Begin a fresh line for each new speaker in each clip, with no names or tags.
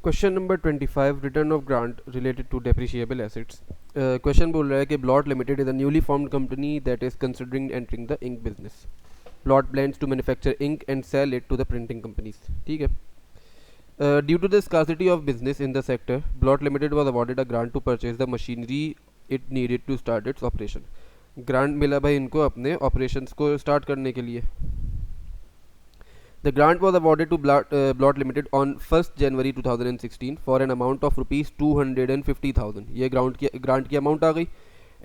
Question number 25, return of grant related to depreciable assets. Question बोल रहा है कि Blot limited is a newly formed company that is considering entering the ink business. Blot plans to manufacture ink and sell it to the printing companies. ठीक है। Due to the scarcity of business in the sector, Blot Limited was awarded a grant to purchase the machinery it needed to start its operation. Grant मिला भाई इनको अपने operations को start करने के लिए। The grant was awarded to Blot Limited on 1st January 2016 for an amount of rupees 250,000. ये grant की अमाउंट आ गई।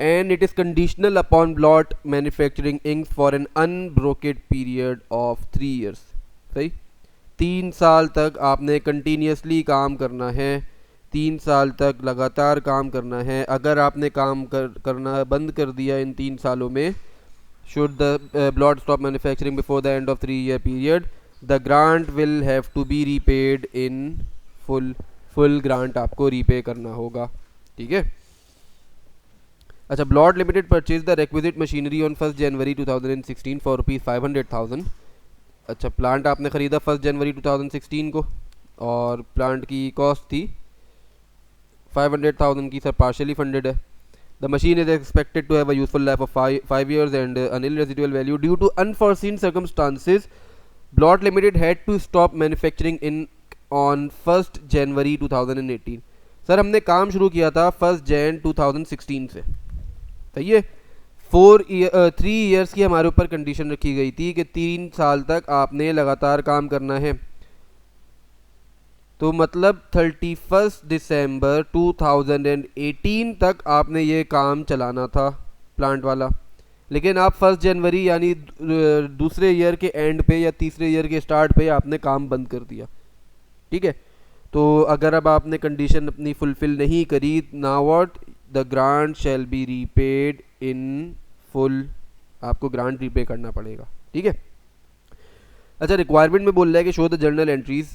And it is conditional upon Blot manufacturing inks for an unbroken period of 3 years. सही। 3 साल तक आपने continuously काम करना है, 3 साल तक लगातार काम करना है। अगर आपने काम करना बंद कर दिया इन 3 सालों में, should the Blot stop manufacturing before the end of 3-year period, the grant will have to be repaid in full grant आपको रीपे करना होगा। ठीक है। अच्छा, Blot limited purchase the requisite machinery on 1st January 2016 for ₹500,000। अच्छा, plant आपने ख़रीदा 1 जनवरी 2016 को और प्लांट की कॉस्ट थी 500,000 की। सर पार्शली फंडेड है। The machine is expected to have a useful life of 5 years and a nil residual value. Due to unforeseen circumstances, Blot limited had to stop manufacturing in on 1st January 2018। Sir हमने काम शुरू किया था 1st Jan 2016 से। सही है। 3 years की हमारे ऊपर कंडीशन रखी गई थी कि 3 साल तक आपने लगातार काम करना है। तो मतलब 31 दिसंबर 2018 तक आपने ये काम चलाना था प्लांट वाला। लेकिन आप 1 जनवरी यानी दूसरे ईयर के एंड पे या तीसरे ईयर के स्टार्ट पे आपने काम बंद कर दिया। ठीक है। तो अगर अब आपने कंडीशन अपनी फुलफिल नहीं करी, now what, the grant shall be repaid in full. आपको ग्रांट रीपे करना पड़ेगा। ठीक है। अच्छा, रिक्वायरमेंट में बोल रहा है कि show the journal entries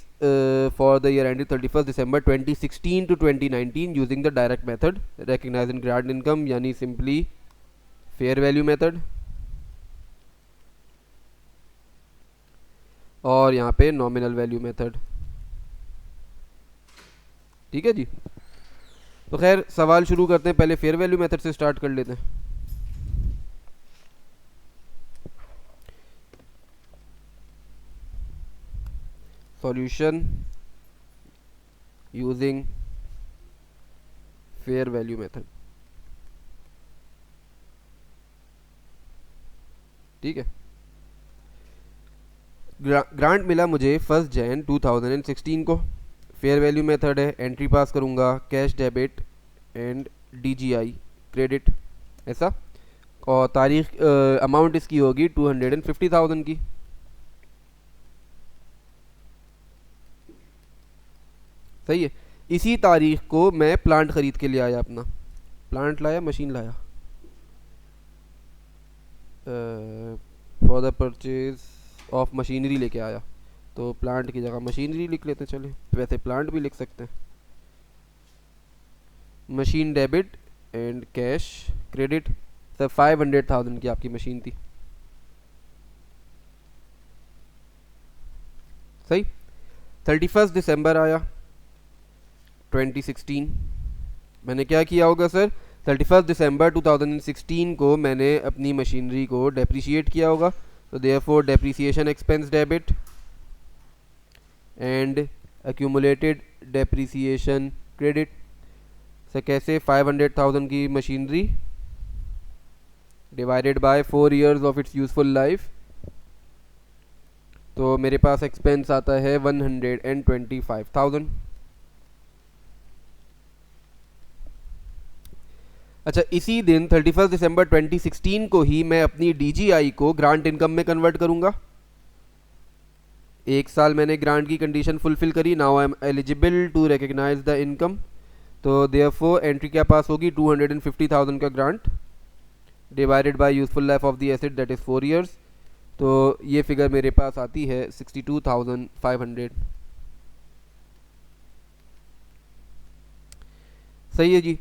for the year ended 31 December 2016 to 2019 using the direct method recognising grant income यानी सिंपली फेयर वैल्यू मेथड, और यहाँ पे नॉमिनल वैल्यू मेथड। ठीक है जी। तो खैर सवाल शुरू करते हैं, पहले फेयर वैल्यू मेथड से स्टार्ट कर लेते हैं। Solution using fair value method. ठीक है। ग्रांट मिला मुझे 1st Jan 2016 को। फेयर वैल्यू मेथड है, एंट्री पास करूंगा cash debit and DGI credit ऐसा, और तारीख अमाउंट इसकी होगी 250,000 की। सही है। इसी तारीख को मैं प्लांट खरीद के ले आया, अपना प्लांट लाया, मशीन लाया for the purchase of machinery लेके आया। तो प्लांट की जगह मशीनरी लिख लेते, चले वैसे प्लांट भी लिख सकते हैं। Machine debit and cash credit. Sir 500,000 की आपकी मशीन थी। सही। 31 दिसंबर आया 2016। मैंने क्या किया होगा सर, 31 दिसंबर 2016 को मैंने अपनी मशीनरी को डेप्रिशिएट किया होगा। तो therefore depreciation expense debit and accumulated depreciation credit. Sir कैसे, 500,000 की machinery divided by 4 years of its useful life, तो मेरे पास एक्सपेंस आता है 125,000। अच्छा, इसी दिन 31 दिसंबर 2016 को ही मैं अपनी DGI को ग्रांट इनकम में कन्वर्ट करूंगा। 1 साल मैंने ग्रांट की कंडीशन फुलफिल करी, now I am eligible to recognise the income. तो देयरफॉर एंट्री क्या पास होगी, 250,000 का grant divided by useful life of the asset that is 4 years। तो ये फिगर मेरे पास आती है 62,500। सही है जी।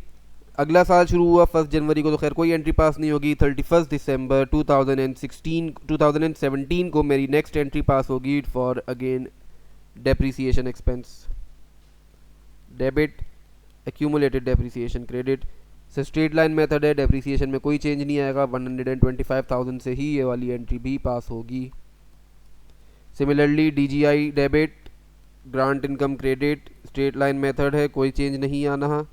अगला साल शुरू हुआ 1 जनवरी को, तो खैर कोई एंट्री पास नहीं होगी। 31 दिसंबर 2017 को मेरी नेक्स्ट एंट्री पास होगी for again depreciation expense. Debit, accumulated depreciation credit. Sir straight line method है, डेप्रिसिएशन में कोई चेंज नहीं आएगा, 125,000 से ही ये वाली एंट्री भी पास होगी। Similarly DGI debit, grant income credit, straight line method है, कोई चेंज नहीं आना,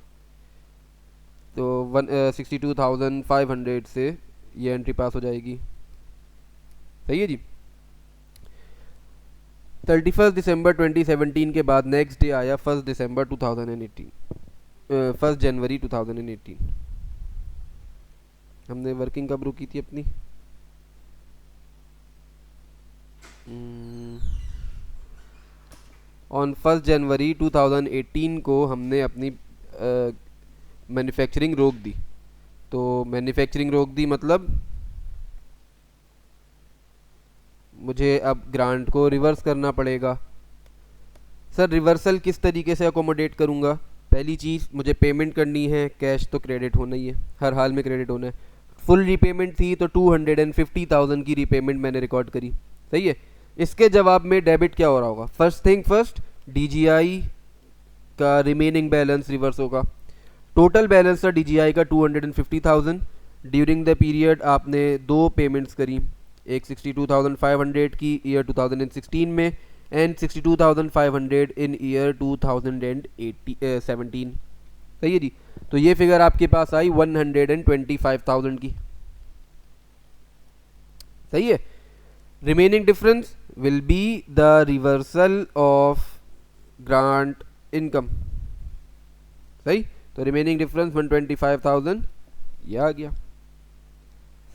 तो 62,500 से ये एंट्री पास हो जाएगी। सही है जी। 31 दिसंबर 2017 के बाद नेक्स्ट डे आया 1 दिसंबर 2018, 1 जनवरी 2018। हमने वर्किंग कब रुकी थी अपनी? ऑन 1 जनवरी 2018 को हमने अपनी मैन्युफैक्चरिंग रोक दी। तो मैन्युफैक्चरिंग रोक दी मतलब मुझे अब ग्रांट को रिवर्स करना पड़ेगा। सर रिवर्सल किस तरीके से अकोमोडेट करूँगा? पहली चीज़, मुझे पेमेंट करनी है, कैश तो क्रेडिट होना ही है, हर हाल में क्रेडिट होना है। फुल रीपेमेंट थी तो 250,000 की रीपेमेंट मैंने रिकॉर्ड करी। सही है। इसके जवाब में डेबिट क्या हो रहा होगा? फर्स्ट थिंग फर्स्ट, DGI का रिमेनिंग बैलेंस रिवर्स होगा। टोटल बैलेंस था DGI का 250,000। ड्यूरिंग द पीरियड आपने दो पेमेंट्स करी, एक 62,500 की ईयर 2016 में एंड 62,500 इन ईयर 2017। सही है जी। तो ये फिगर आपके पास आई 125,000 की। सही है। Remaining difference will be the reversal of grant income. सही। तो रिमेनिंग डिफरेंस 125,000 ये आ गया।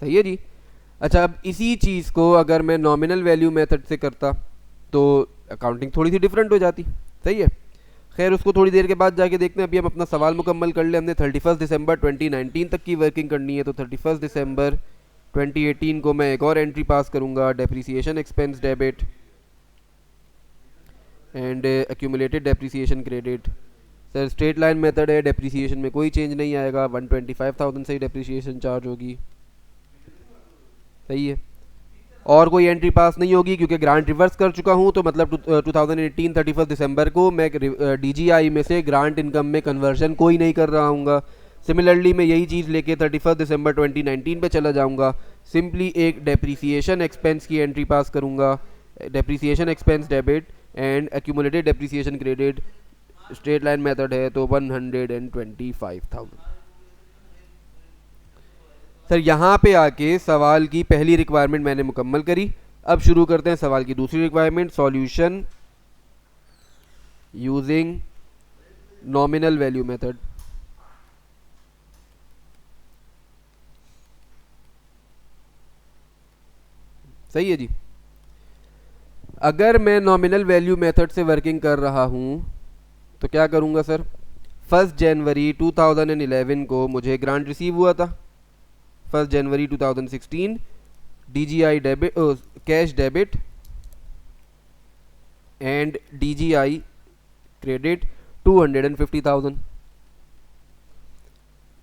सही है जी। अच्छा, अब इसी चीज़ को अगर मैं नॉमिनल वैल्यू मेथड से करता तो अकाउंटिंग थोड़ी सी डिफरेंट हो जाती। सही है। खैर उसको थोड़ी देर के बाद जाके देखते हैं। अभी हम अपना सवाल मुकम्मल कर ले। हमने 31 दिसंबर 2019 तक की वर्किंग करनी है, तो 31 दिसंबर 2018 को मैं एक और एंट्री पास करूंगा, depreciation expense debit and accumulated depreciation credit. Sir straight line method है, डेप्रिसिएशन में कोई चेंज नहीं आएगा, 125,000 से ही डेप्रिसिएशन चार्ज होगी। सही है। और कोई एंट्री पास नहीं होगी क्योंकि ग्रांट रिवर्स कर चुका हूं, तो मतलब 2018 31 दिसंबर को मैं DGI में से ग्रांट इनकम में कन्वर्जन कोई नहीं कर रहा हूँगा। सिमिलरली मैं यही चीज़ लेके 31 दिसंबर 2019 पे चला जाऊँगा, सिंपली एक डेप्रिसिएशन एक्सपेंस की एंट्री पास करूँगा, depreciation expense debit and accumulated depreciation credit. Straight line method है तो 125,000। सर यहाँ पे आके सवाल की पहली रिक्वायरमेंट मैंने मुकम्मल करी। अब शुरू करते हैं सवाल की दूसरी requirement, solution using nominal value method. सही है जी। अगर मैं नॉमिनल वैल्यू मेथड से वर्किंग कर रहा हूँ तो क्या करूँगा सर? 1 जनवरी 2011 को मुझे ग्रांट रिसीव हुआ था। 1 जनवरी 2016 DGI debit, cash debit and DGI credit 250,000।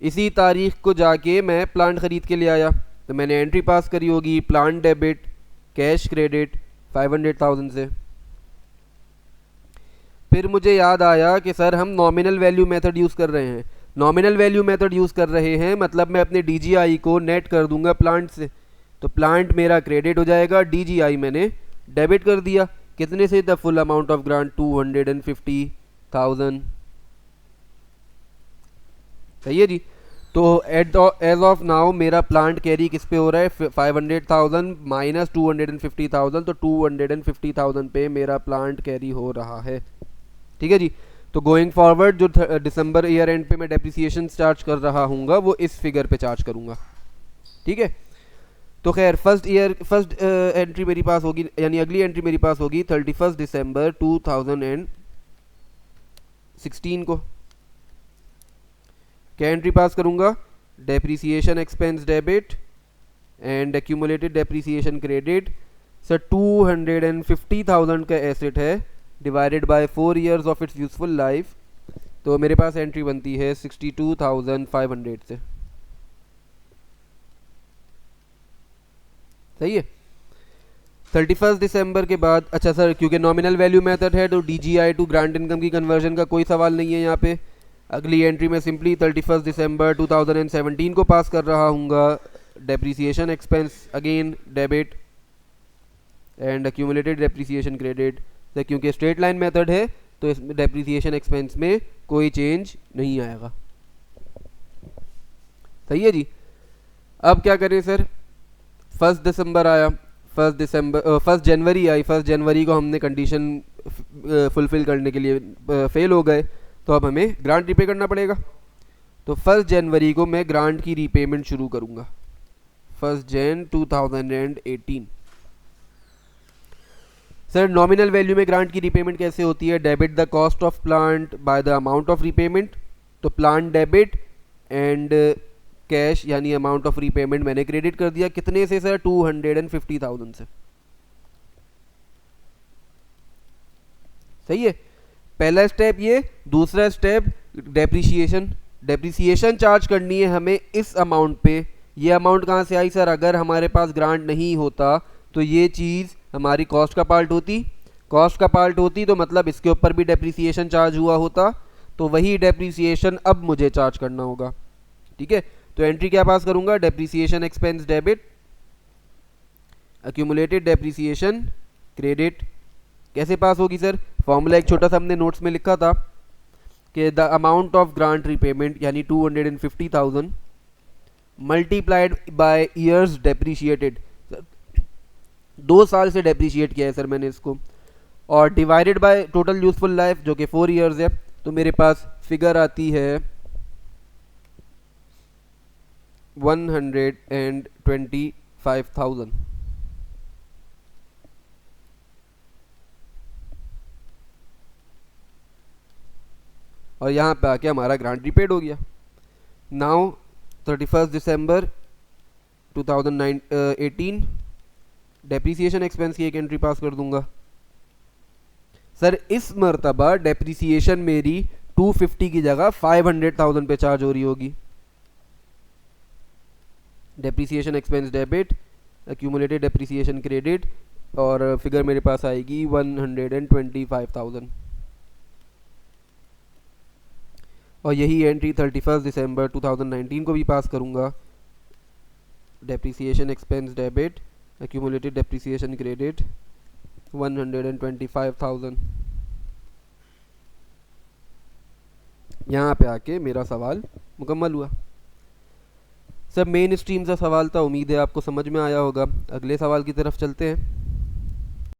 इसी तारीख को जाके मैं प्लांट खरीद के ले आया, तो मैंने एंट्री पास करी होगी, प्लांट डेबिट कैश क्रेडिट 500,000 से। फिर मुझे याद आया कि सर हम नॉमिनल वैल्यू मेथड यूज़ कर रहे हैं। नॉमिनल वैल्यू मेथड यूज़ कर रहे हैं मतलब मैं अपने DGI को नेट कर दूंगा प्लांट से, तो प्लांट मेरा क्रेडिट हो जाएगा, DGI मैंने डेबिट कर दिया। कितने से? The full amount of grant 250,000। सही है जी। तो एज ऑफ नाउ मेरा प्लांट कैरी किस पे हो रहा है? 500,000 माइनस 250,000, तो 250,000 पे मेरा प्लांट कैरी हो रहा है। ठीक है जी। तो गोइंग फॉरवर्ड जो दिसंबर ईयर एंड पे मैं डेप्रिसिएशन चार्ज कर रहा हूँगा वो इस फिगर पे चार्ज करूँगा। ठीक है। तो खैर फर्स्ट एंट्री मेरी पास होगी, यानी अगली एंट्री मेरी पास होगी 31 दिसंबर 2016 को। क्या एंट्री पास करूँगा? Depreciation expense debit and accumulated depreciation credit. Sir 250,000 का एसेट है, divided by 4 years of its useful life, तो मेरे पास एंट्री बनती है 62,500 से। सही है। 31 दिसंबर के बाद, अच्छा सर क्योंकि नॉमिनल वैल्यू मेथड है तो DGI टू ग्रांट इनकम की कन्वर्जन का कोई सवाल नहीं है यहाँ पे। अगली एंट्री में सिंपली 31 दिसंबर 2017 को पास कर रहा हूँगा। Depreciation expense again debit and accumulated depreciation credit. तो क्योंकि स्ट्रेट लाइन मेथड है तो इस डेप्रिसिएशन एक्सपेंस में कोई चेंज नहीं आएगा। सही है जी। अब क्या करें सर, 1 दिसंबर आया, 1 जनवरी आई, 1 जनवरी को हमने कंडीशन फुलफिल करने के लिए फेल हो गए, तो अब हमें ग्रांट रीपे करना पड़ेगा। तो 1 जनवरी को मैं ग्रांट की रीपेमेंट शुरू करूंगा, 1 जन 2018। सर नॉमिनल वैल्यू में ग्रांट की रीपेमेंट कैसे होती है? Debit the cost of plant by the amount of repayment. तो प्लांट डेबिट एंड कैश यानी अमाउंट ऑफ रीपेमेंट मैंने क्रेडिट कर दिया। कितने से सर? 250,000 से। सही है, पहला स्टेप ये। दूसरा स्टेप डेप्रिसिएशन चार्ज करनी है हमें इस अमाउंट पे। ये अमाउंट कहाँ से आई सर? अगर हमारे पास ग्रांट नहीं होता तो ये चीज़ हमारी कॉस्ट का पार्ट होती, तो मतलब इसके ऊपर भी डेप्रिसिएशन चार्ज हुआ होता, तो वही डेप्रिसिएशन अब मुझे चार्ज करना होगा। ठीक है, तो एंट्री क्या पास करूंगा? Depreciation expense debit, accumulated depreciation credit. कैसे पास होगी सर? फॉर्मूला एक छोटा सा हमने नोट्स में लिखा था कि the amount of grant repayment यानी 250,000 मल्टीप्लाइड बाय ईयर्स डेप्रिशिएटेड। 2 साल से डेप्रिशिएट किया है सर मैंने इसको, और divided by total useful life जो कि 4 ईयर्स है। तो मेरे पास फिगर आती है 125,000। और यहाँ पे आके हमारा ग्रांट रीपेड हो गया। नाउ 31 दिसंबर 2018 डेप्रिसिएशन एक्सपेंस की एक एंट्री पास कर दूंगा। सर इस मर्तबा डेप्रिसिएशन मेरी 250 की जगह 500,000 पे चार्ज हो रही होगी। Depreciation expense debit, accumulated depreciation credit, और फिगर मेरे पास आएगी 125,000। और यही एंट्री 31 दिसंबर 2019 को भी पास करूंगा। Depreciation expense debit, accumulated depreciation credit 125,000। यहाँ पे आके मेरा सवाल मुकम्मल हुआ। सर मेन स्ट्रीम से सवाल था, उम्मीद है आपको समझ में आया होगा। अगले सवाल की तरफ चलते हैं।